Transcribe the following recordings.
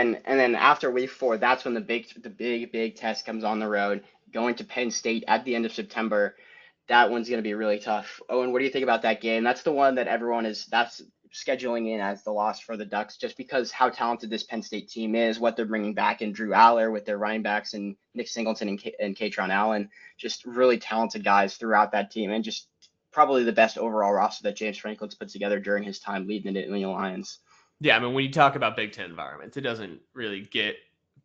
And then after week 4, that's when the big test comes on the road, going to Penn State at the end of September. That one's going to be really tough. Owen, what do you think about that game? That's the one that that's scheduling in as the loss for the Ducks, just because how talented this Penn State team is, what they're bringing back in Drew Aller with their running backs and Nick Singleton and Katron Allen, just really talented guys throughout that team, and just probably the best overall roster that James Franklin's put together during his time leading the Nittany Lions. Yeah, I mean, when you talk about Big Ten environments, it doesn't really get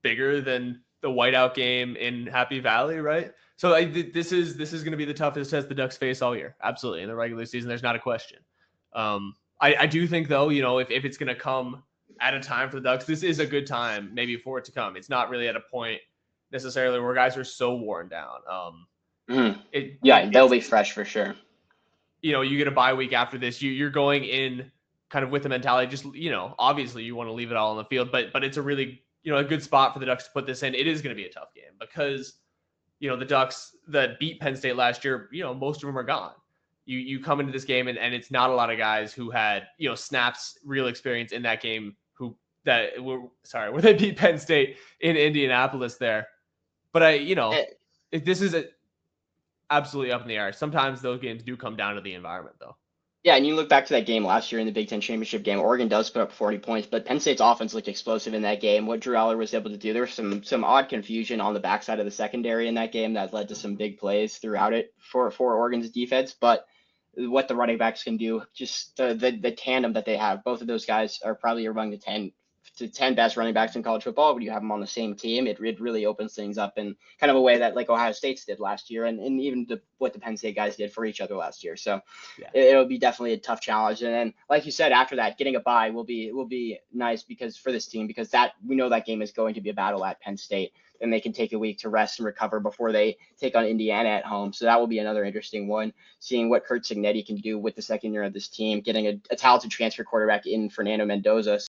bigger than the whiteout game in Happy Valley, right? So this is going to be the toughest test the Ducks face all year. Absolutely, in the regular season, there's not a question. I do think though, if it's going to come at a time for the Ducks, this is a good time maybe for it to come. It's not really at a point necessarily where guys are so worn down. Yeah, they'll be fresh for sure. You get a bye week after this. You're going in kind of with the mentality, just, obviously you want to leave it all on the field, but it's a really, a good spot for the Ducks to put this in. It is going to be a tough game because, the Ducks that beat Penn State last year, most of them are gone. You come into this game and it's not a lot of guys who had, snaps, real experience in that game where they beat Penn State in Indianapolis there. But this is absolutely up in the air. Sometimes those games do come down to the environment though. Yeah, and you look back to that game last year in the Big Ten championship game. Oregon does put up 40 points, but Penn State's offense looked explosive in that game. What Drew Aller was able to do, there was some odd confusion on the backside of the secondary in that game that led to some big plays throughout it for Oregon's defense. But what the running backs can do, just the tandem that they have, both of those guys are probably among the 10 best running backs in college football. When you have them on the same team, it really opens things up in kind of a way that like Ohio State's did last year, and even what the Penn State guys did for each other last year. So yeah, it'll be definitely a tough challenge. And then, like you said, after that, getting a bye will be nice because for this team, because that we know that game is going to be a battle at Penn State, and they can take a week to rest and recover before they take on Indiana at home. So that will be another interesting one, seeing what Curt Cignetti can do with the second year of this team, getting a talented transfer quarterback in Fernando Mendoza.